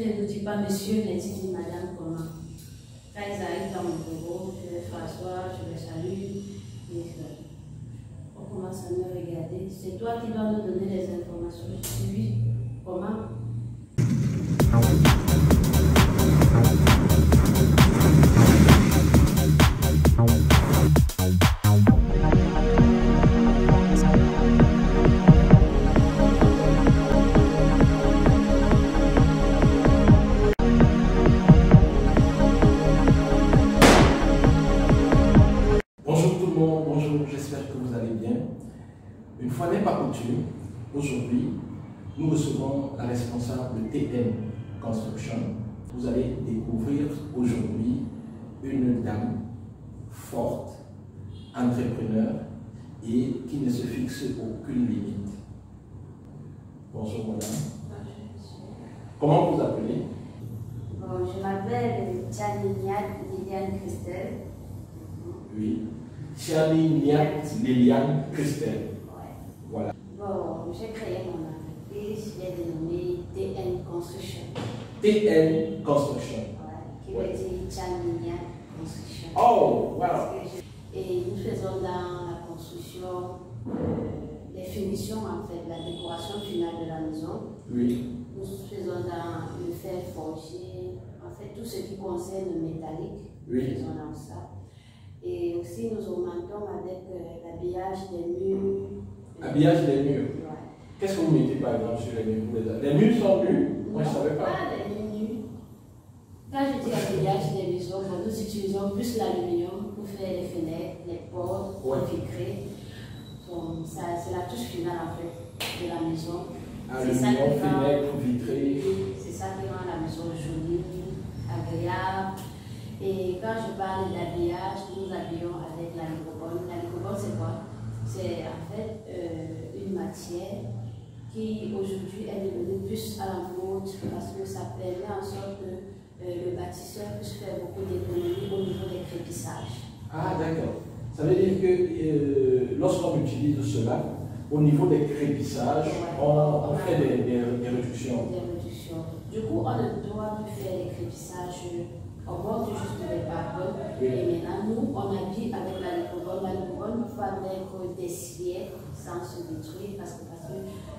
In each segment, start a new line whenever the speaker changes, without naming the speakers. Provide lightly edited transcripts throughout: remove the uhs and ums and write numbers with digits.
ne nous dis pas monsieur, mais tu dis madame comment. Quand ils arrivent dans mon bureau, je les m'asseoir, je les salue. Et on commence à me regarder. C'est toi qui dois nous donner les informations. Je dis oui. Comment?
Bonjour, j'espère que vous allez bien. Une fois n'est pas coutume, aujourd'hui, nous recevons la responsable TN Construction. Vous allez découvrir aujourd'hui une dame forte, entrepreneur et qui ne se fixe aucune limite. Bonjour madame.
Bonjour.
Comment vous appelez?
Bon, je m'appelle Tchani Liliane Christelle.
Oui. Tchani Liliane Christelle.
Ouais.
Voilà.
Bon, j'ai créé mon entreprise, je l'ai dénommée TN Construction.
TN Construction.
Ouais, qui veut dire Tchani Liliane Construction.
Oh, wow.
Et nous faisons dans la construction les finitions, en fait, la décoration finale de la maison.
Oui.
Nous faisons dans le fer forgé, en fait, tout ce qui concerne le métallique.
Oui.
Nous faisons dans ça. Et aussi, nous augmentons avec l'habillage des murs.
Habillage des murs.
Ouais.
Qu'est-ce que vous mettez par exemple sur les murs? Les murs sont nus? Moi, je ne savais pas.
Pas les murs nus. Quand je dis habillage des maisons, nous utilisons plus l'aluminium pour faire les fenêtres, les portes,
Ouais.
les vitrées. Bon, c'est la touche finale en fait de la maison.
Aluminium, fenêtres, vitrées.
C'est ça qui rend la maison jolie, agréable. Et quand je parle d'habillage, nous habillons avec la lycopole. La lycopole, c'est quoi? C'est en fait une matière qui aujourd'hui est devenue plus à la mode parce que ça permet en sorte que le bâtisseur puisse faire beaucoup d'économies au niveau des crépissages.
Ah, d'accord. Ça veut dire que lorsqu'on utilise cela, au niveau des crépissages,
Ouais.
on fait des réductions.
Des réductions. Du coup, on ne doit plus faire les crépissages. On monte juste les paroles.
Oui.
Et maintenant, nous, on habille avec la lycopole. La lycopole, il faut mettre des cilières sans se détruire parce que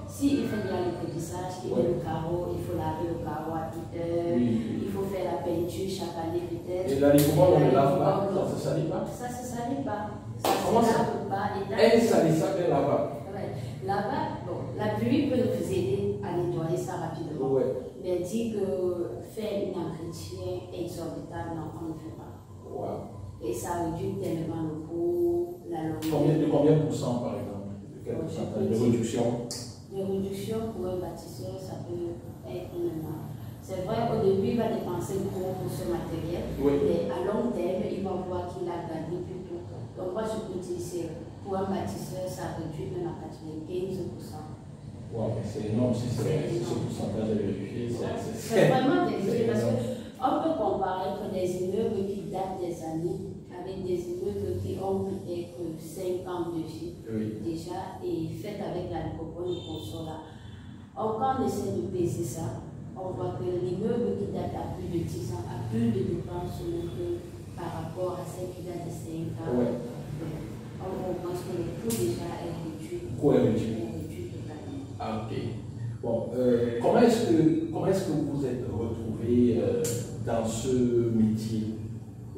s'il fait bien le crépissage, il met le carreau, il faut laver le carreau à toute heure,
Oui.
il faut faire la peinture chaque année peut-être.
Et la lycopole, on ne lave pas? Ça ne se salit pas?
Ça ne se salit pas. Ça
Comment
ne se
ça?
lave pas.
Elle salit ça, elle lave pas.
Ouais. Là-bas, bon, la pluie peut nous aider à nettoyer ça rapidement.
Ouais.
Mais dit que faire un entretien exorbitant, non, on ne fait pas.
Wow.
Et ça réduit tellement le coût, la longueur.
De combien de pourcents par exemple? De quel pourcentage de réduction?
De réduction pour un bâtisseur, ça peut être maintenant. C'est vrai, au début, il va dépenser gros pour ce matériel,
Oui.
mais à long terme, il va voir qu'il a gagné plus tôt. Donc, moi, je peux dire que pour un bâtisseur, ça réduit même à 95%.
Wow, mais c'est énorme si ce pourcentage est vérifié.
C'est vraiment vérifié parce qu'on peut comparer que des immeubles qui datent des années avec des immeubles qui ont peut-être 5 ans de vie déjà et fait avec la lycopole et console là. Quand on essaie de peser ça, on voit que l'immeuble qui date à plus de 10 ans a plus de dépenses que par rapport à celle qui date de 5 ans.
Ouais.
On pense que le coût déjà est réduit.
Coût est réduit.
Totalement.
Ah, ok. Bon, comment est-ce que vous vous êtes retrouvé dans ce métier?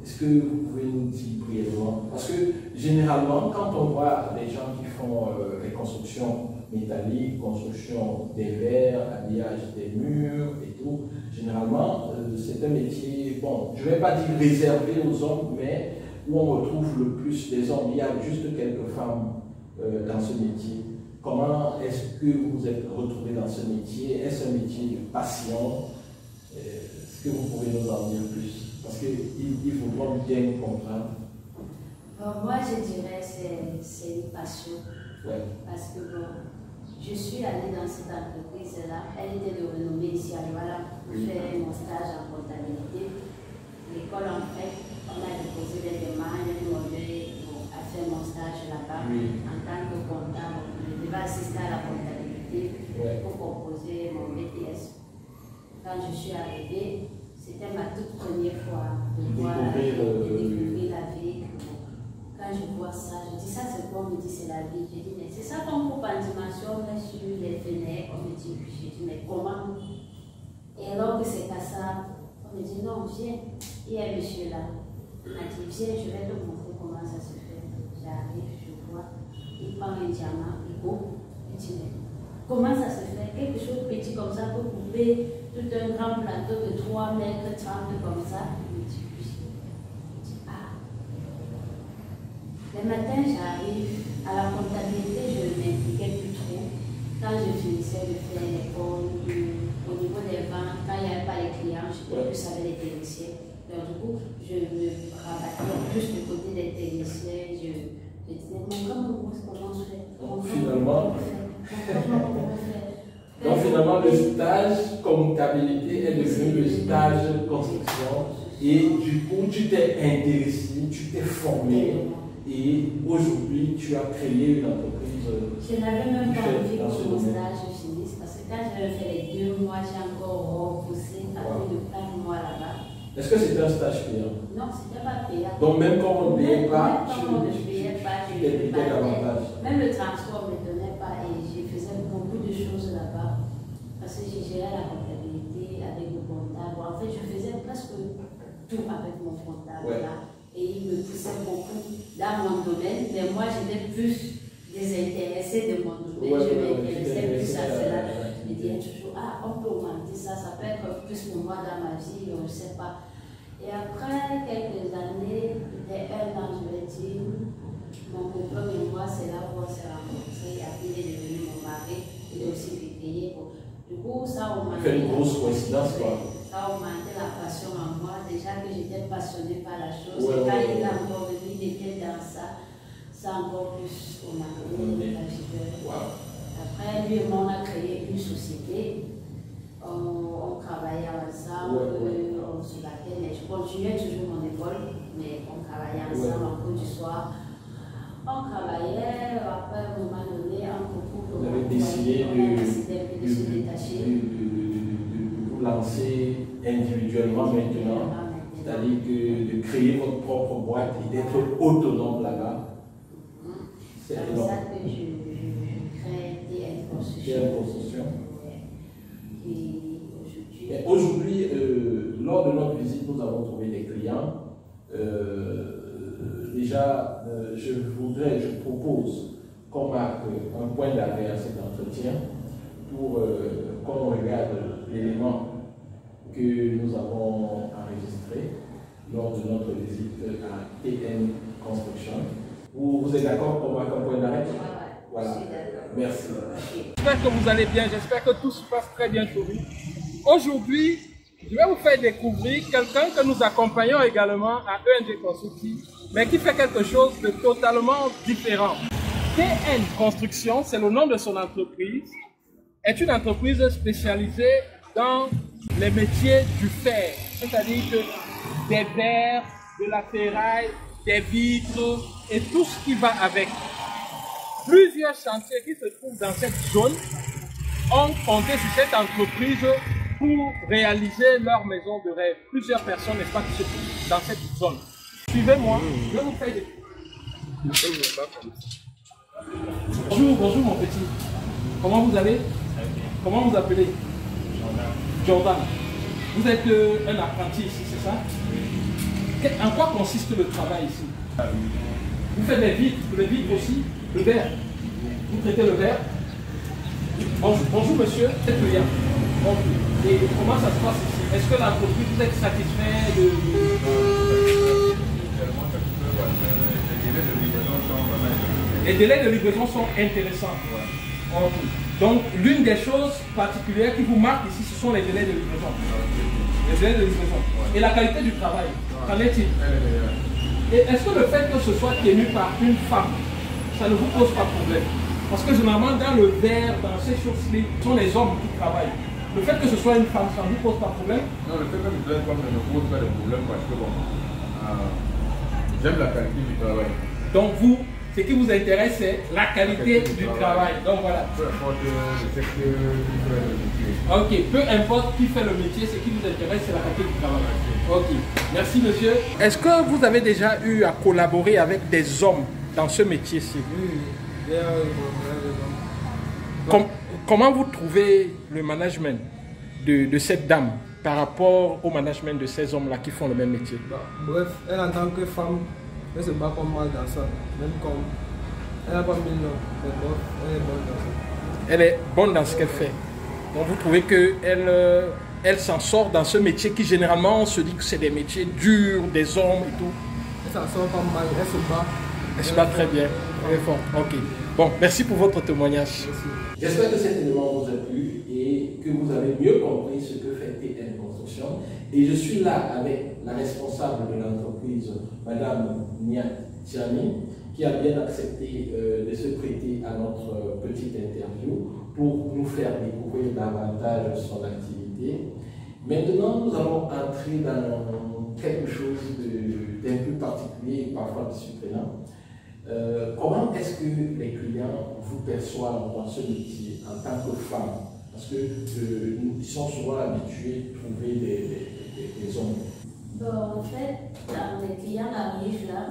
Est-ce que vous pouvez nous dire brièvement? Parce que généralement, quand on voit les gens qui font les constructions métalliques, construction des verres, habillage des murs et tout, généralement, c'est un métier, bon, je ne vais pas dire réservé aux hommes, mais où on retrouve le plus des hommes. Il y a juste quelques femmes dans ce métier. Comment est-ce que vous vous êtes retrouvé dans ce métier? Est-ce un métier de passion? Est-ce que vous pouvez nous en dire plus? Parce qu'il faudra bien comprendre.
Moi, je dirais que c'est une passion.
Ouais.
Parce que bon, je suis allée dans cette entreprise-là. Elle était de renommée ici à Douala pour faire mon stage en comptabilité. L'école, en fait, on a déposé des demandes, elle demandait à faire mon stage là-bas en tant que comptable. Je devais assister à la comptabilité pour composer mon BTS. quand je suis arrivée, c'était ma toute première fois de découvrir la vie. Quand je vois ça, je dis ça c'est quoi? On me dit c'est la vie. Je dis mais c'est ça qu'on coupe en dimension, mais sur les fenêtres. On me dit, je dis mais comment? Et alors que c'est pas ça, on me dit non, viens. Il y a un monsieur là. Il m'a dit viens, je vais te montrer comment ça se fait. J'arrive, je vois, il prend un diamant, il coupe. Il dit mais comment ça se fait? Quelque chose de petit comme ça peut couper tout un grand plateau de 3 mètres 30 comme ça. Il me dit oui. Le matin, j'arrive à la comptabilité, je ne m'impliquais plus trop. Quand je finissais de faire l'école, au niveau des ventes, quand il n'y avait pas les clients, j'étais plus avec les techniciens. Donc, du coup, je me rabattais plus du côté des techniciens. Je disais, mon comment on fait?
Finalement, donc finalement, le stage comptabilité est devenu le stage construction. Et du coup, tu t'es intéressé, tu t'es formé. Et aujourd'hui, tu as créé une entreprise.
Je n'avais même pas envie que mon stage finisse parce que quand j'avais fait les 2 mois, j'ai encore repoussé après de 4 mois là-bas.
Est-ce que c'était un stage payant?
Non, c'était pas payant.
Donc même quand on ne payait pas,
je même le transport ne me donnait pas et je faisais beaucoup de choses là-bas parce que j'ai géré la comptabilité avec le comptable. En fait, je faisais presque tout avec mon comptable là. Et il me poussait beaucoup dans mon domaine, mais moi j'étais plus désintéressée de mon domaine, je m'intéressais plus à cela. Je me disais toujours, ah, on peut augmenter ça, ça peut être plus pour moi dans ma vie, je ne sais pas. Et après quelques années, peut-être 1 an, je vais dire, mon copain et moi, c'est là où on s'est rencontrés, après il est devenu mon mari, il est aussi payé. Du coup, ça a augmenté.
Une grosse coïncidence, quoi.
Ça a augmenté la passion en moi, déjà que j'étais passionnée par la chose. Et quand il a encore venu, il était dans ça, ça a encore plus augmenté. Après, lui et moi, on a créé une société. On travaillait ensemble, on se battait, mais je continuais toujours mon école, mais on travaillait ensemble en cours du soir. On travaillait, après, à un moment donné, en concours,
on avait décidé
de se détacher.
Vous lancer individuellement maintenant, c'est-à-dire de créer votre propre boîte et d'être autonome là-bas.
C'est pour ça que je crée TN Construction.
Et aujourd'hui, lors de notre visite, nous avons trouvé des clients. Déjà, je propose qu'on marque un point d'arrêt à cet entretien pour qu'on regarde l'élément que nous avons enregistré lors de notre visite à TN Construction. Vous êtes d'accord pour marquer un point d'arrêt? Voilà. Merci.
J'espère que vous allez bien, j'espère que tout se passe très bien chez vous. Aujourd'hui, je vais vous faire découvrir quelqu'un que nous accompagnons également à ENG Construction, mais qui fait quelque chose de totalement différent. TN Construction, c'est le nom de son entreprise, est une entreprise spécialisée dans les métiers du fer, c'est-à-dire que des verres, de la ferraille, des vitres et tout ce qui va avec. Plusieurs chantiers qui se trouvent dans cette zone ont compté sur cette entreprise pour réaliser leur maison de rêve. Plusieurs personnes, n'est-ce pas, qui se trouvent dans cette zone. Suivez-moi, je vais vous faire des... Bonjour mon petit. Comment vous allez? Comment vous appelez? Jordan. Vous êtes un apprenti ici, c'est ça? En quoi consiste le travail ici? Vous faites les vitres aussi, le verre. Vous traitez le verre. Bonjour monsieur, c'est client. Et comment ça se passe ici? Est-ce que l'entreprise, vous êtes satisfait de... Les délais de livraison sont intéressants. Donc, l'une des choses particulières qui vous marque ici, ce sont les délais de livraison. Les délais de livraison. Et la qualité du travail, qu'en est-il? Et est-ce que le fait que ce soit tenu par une femme, ça ne vous pose pas de problème? Parce que généralement, dans le verre, dans ces choses-ci, ce sont les hommes qui travaillent. Le fait que ce soit une femme, ça ne vous pose pas de problème?
Non, le fait que ce soit une femme, ça ne me pose pas de problème parce que bon, j'aime la qualité du travail.
Donc vous Ce qui vous intéresse, c'est la qualité du travail. Donc voilà.
Peu importe le secteur qui fait le métier.
Ok, peu importe qui fait le métier, ce qui vous intéresse, c'est la qualité du travail. Ok, merci monsieur. Est-ce que vous avez déjà eu à collaborer avec des hommes dans ce métier-ci?
Oui,
Comment vous trouvez le management de cette dame par rapport au management de ces hommes-là qui font le même métier?
Bref, elle en tant que femme, elle se bat comme mal dans ça. Même comme elle n'a pas mis nom, mais bon, elle est bonne dans ça.
Elle est bonne dans ce qu'elle fait. Donc vous trouvez qu'elle elle s'en sort dans ce métier qui généralement on se dit que c'est des métiers durs, des hommes et tout.
Elle s'en sort pas mal, elle se bat.
Elle se bat très bien, elle est forte. Ok. Bon, merci pour votre témoignage.
J'espère que cet élément vous a plu et que vous avez mieux compris ce que fait TN Construction. Et je suis là avec la responsable de l'entreprise, Madame Nia Tiami, qui a bien accepté de se prêter à notre petite interview pour nous faire découvrir davantage son activité. Maintenant, nous allons entrer dans quelque chose d'un peu particulier et parfois de surprenant. Comment est-ce que les clients vous perçoivent dans ce métier en tant que femme? Parce qu'ils sont souvent habitués à trouver des hommes.
Bon, en fait, quand les clients arrivent là,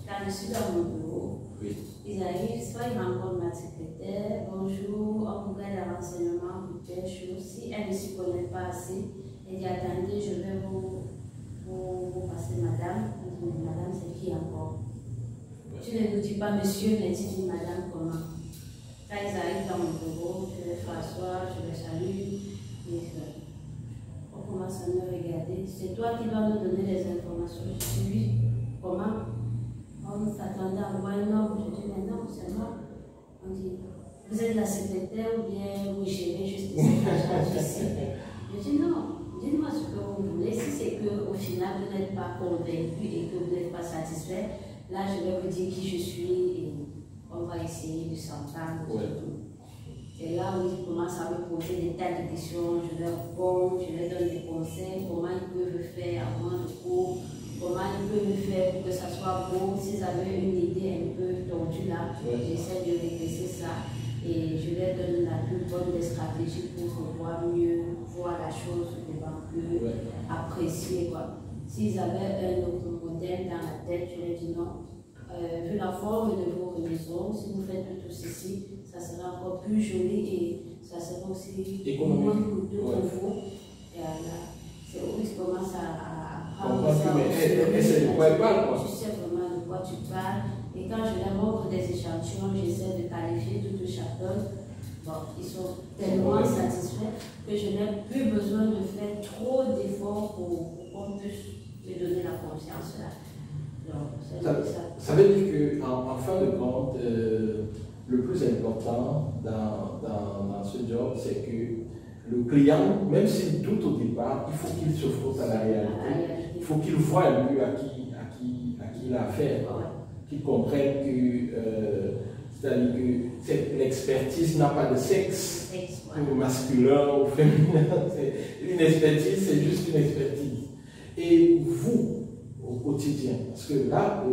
quand je suis dans mon bureau,
Oui.
ils arrivent, soit ils rencontrent ma secrétaire, bonjour, on vous donne des renseignements pour telle chose. Si elle ne s'y connaît pas assez, elle dit attendez, je vais vous passer madame. Elle dit madame, c'est qui encore? Tu ne nous dis pas monsieur, mais tu dis madame comment? Quand ils arrivent dans mon bureau, je les fais asseoir, je les salue. Et on commence à me regarder. C'est toi qui dois nous donner les informations. Je dis oui. Comment? On s'attendait à voir un homme. Je dis mais non, c'est moi. On dit vous êtes la secrétaire ou bien vous gérez juste ici, Je dis non. Dites-moi ce que vous voulez. Si c'est qu'au final vous n'êtes pas convaincu et que vous n'êtes pas satisfait, là, je vais vous dire qui je suis et on va essayer de s'entendre.
Ouais.
Et là où ils commencent à me poser des tas de questions, je leur réponds, je leur donne des conseils, comment ils peuvent faire à moins de cours, comment ils peuvent faire pour que ça soit beau. S'ils avaient une idée un peu tordue là, j'essaie de redresser ça et je leur donne la plus bonne des stratégies pour pouvoir mieux voir la chose, devant plus apprécier quoi. S'ils avaient un autre modèle dans la tête, je leur dis non. Vu la forme de vos maisons, si vous faites tout ceci, ça sera encore plus joli et ça sera aussi moins coûteux pour vous. Et là, c'est où ils commencent à prendre ça.
Tu sais
vraiment de quoi tu parles. Et quand je leur montre des échantillons, j'essaie de qualifier toute chacun. Bon, ils sont tellement satisfaits que je n'ai plus besoin de faire trop d'efforts pour qu'on puisse me donner la confiance là.
Ça veut dire qu'en fin de compte, le plus important dans ce job, c'est que le client, même s'il doute au départ, il faut qu'il se frotte à la réalité. Il faut qu'il voie un peu à qui il a affaire, qu'il comprenne c'est-à-dire que l'expertise n'a pas de sexe, masculin ou féminin. Une expertise, c'est juste une expertise. Et vous, au quotidien, parce que là,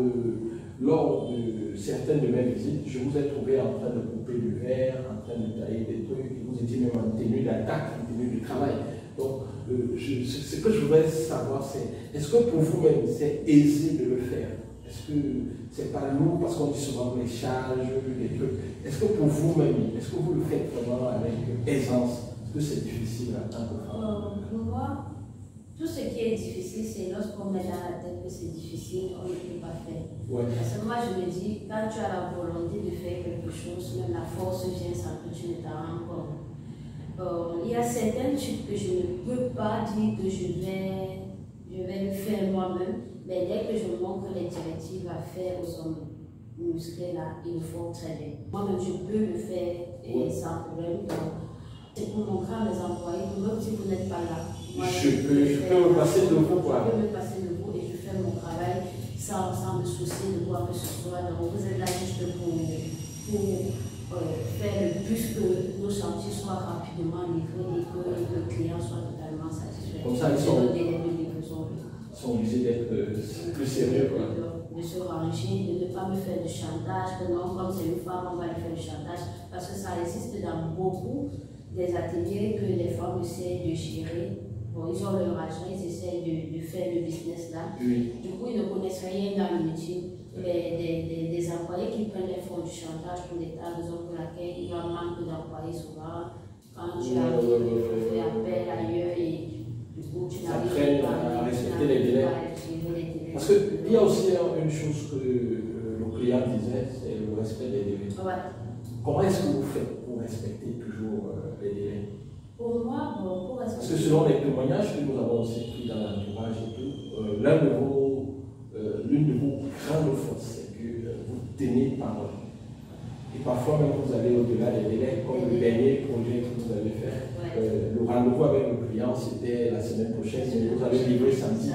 lors de certaines de mes visites, je vous ai trouvé en train de couper du verre, en train de tailler des trucs, et vous étiez même en tenue d'attaque, en tenue de travail. Donc, ce que je voudrais savoir, c'est, est-ce que pour vous-même, c'est aisé de le faire? Est-ce que c'est pas lourd, parce qu'on dit souvent les charges, les trucs. Est-ce que pour vous-même, est-ce que vous le faites vraiment avec aisance? Est-ce que c'est difficile en tant que femme?
Pour moi, tout ce qui est difficile, c'est lorsqu'on met dans la tête que c'est difficile, on ne peut pas faire. Parce que moi, je me dis, quand tu as la volonté de faire quelque chose, même la force vient sans que tu ne t'en rends compte. Il y a certains trucs que je ne peux pas dire que je vais le faire moi-même, mais dès que je montre les directives à faire aux hommes musclés, là, ils le font très bien. Moi-même, je peux le faire sans problème. C'est pour montrer à mes employés que même si vous n'êtes pas là, moi,
je peux me passer de vous.
Je peux me passer de vous et je fais mon travail sans me soucier de quoi que ce soit. Donc vous êtes là juste pour faire le plus que nos chantiers soient rapidement livrés et que le client soit totalement satisfait.
Comme ça, ils sont obligés d'être plus sérieux.
de se ranger, de ne pas me faire du chantage, que non, comme c'est une femme, on va lui faire du chantage, parce que ça existe dans beaucoup des ateliers que les femmes essaient de gérer. Bon, ils ont leur argent, ils essaient de faire le business là.
Oui.
Du coup, ils ne connaissent rien dans le métier. Des employés qui prennent les fonds du chantage pour l'État, raison pour laquelle il y a un manque d'employés souvent. Quand tu arrives, il faut faire appel ailleurs et du coup, tu n'arrives pas
à respecter les délais. Parce qu'il y a aussi une chose que le client disait, c'est le respect des délais.
Ouais.
Comment est-ce que vous faites pour respecter toujours les délais?
Pour moi, bon, pour respecter...
Parce que selon les témoignages que nous avons aussi pris dans l'entourage et tout, l'une de vos grandes forces, c'est que vous tenez parole. Et parfois même vous allez au-delà des délais, comme le dernier projet que vous avez fait. Ouais. Le rendez-vous avec le client, c'était la semaine prochaine, mais vous avez livré samedi.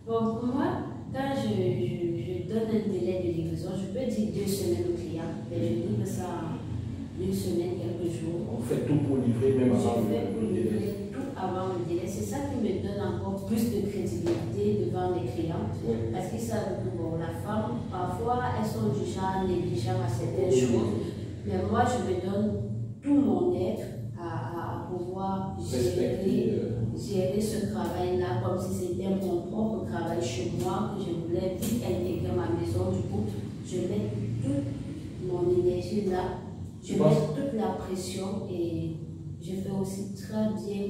Bon, pour moi, quand je donne un délai de livraison, je peux dire 2 semaines au client, mais je livre ça en 1 semaine, quelques jours.
On fait tout pour livrer, même avant le
délai. Tout avant le délai. C'est ça qui me donne encore plus de crédibilité devant les clients. Oui. Parce qu'ils savent que bon, la femme, parfois, elles sont du genre négligentes à certaines choses. Mais moi, je me donne tout mon être à pouvoir gérer ce travail-là comme si c'était mon propre travail chez moi, que je voulais vite intégrer ma maison. Du coup, je mets toute mon énergie là, je mets toute la pression et je fais aussi très bien.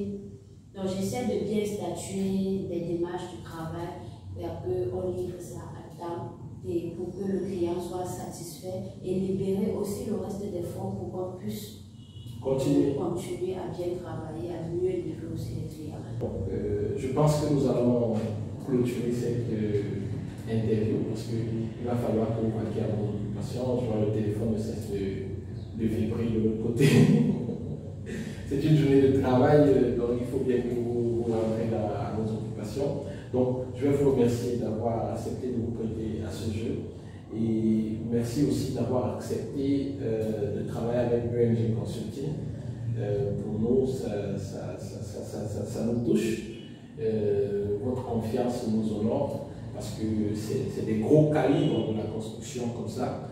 Donc, j'essaie de bien statuer des démarches du travail et après, on livre ça à temps et pour que le client soit satisfait et libérer aussi le reste des fonds pour qu'on puisse continuer à bien travailler, à mieux livrer aussi les clients.
Bon, je pense que nous allons clôturer cette interview parce qu'il va falloir que vous vaquiez à vos occupations. Je vois le téléphone ne cesse de vibrer de l'autre côté. C'est une journée de travail, donc il faut bien que vous rentrez à vos occupations. Donc, je vais vous remercier d'avoir accepté de vous prêter à ce jeu. Et merci aussi d'avoir accepté de travailler avec ENG Consulting. Pour nous, ça nous touche. Votre confiance nous honore parce que c'est des gros calibres de la construction comme ça.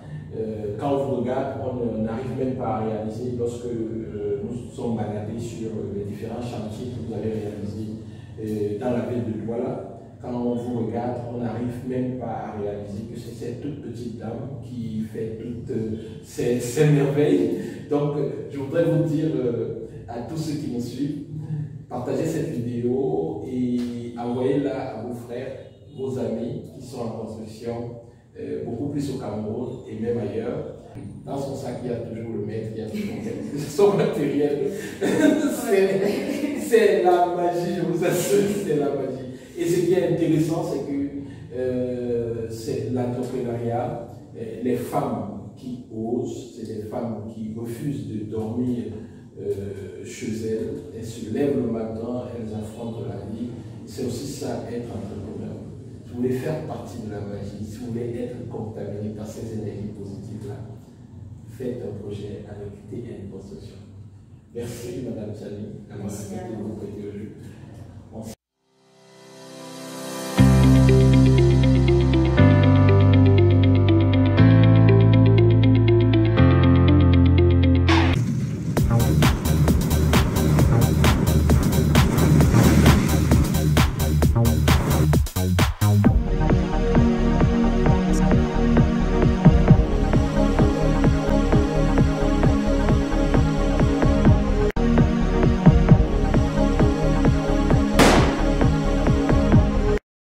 Quand on vous regarde, on n'arrive même pas à réaliser lorsque nous sommes baladés sur les différents chantiers que vous avez réalisés dans la ville de Douala. Quand on vous regarde, on n'arrive même pas à réaliser que c'est cette toute petite dame qui fait toutes ces merveilles. Donc, je voudrais vous dire à tous ceux qui nous suivent, partagez cette vidéo et envoyez-la à vos frères, vos amis qui sont en construction, beaucoup plus au Cameroun et même ailleurs. Dans son sac, il y a toujours le maître, il y a toujours son matériel. C'est la magie, je vous assure, c'est la magie. Et ce qui est intéressant, c'est que c'est l'entrepreneuriat, les femmes qui osent, c'est des femmes qui refusent de dormir chez elles se lèvent le matin, elles affrontent la vie. C'est aussi ça, être entrepreneur. Si vous voulez faire partie de la magie, si vous voulez être contaminé par ces énergies positives-là, faites un projet avec TN Construction. Merci Madame Sani d'avoir accepté de vous prêter au jeu.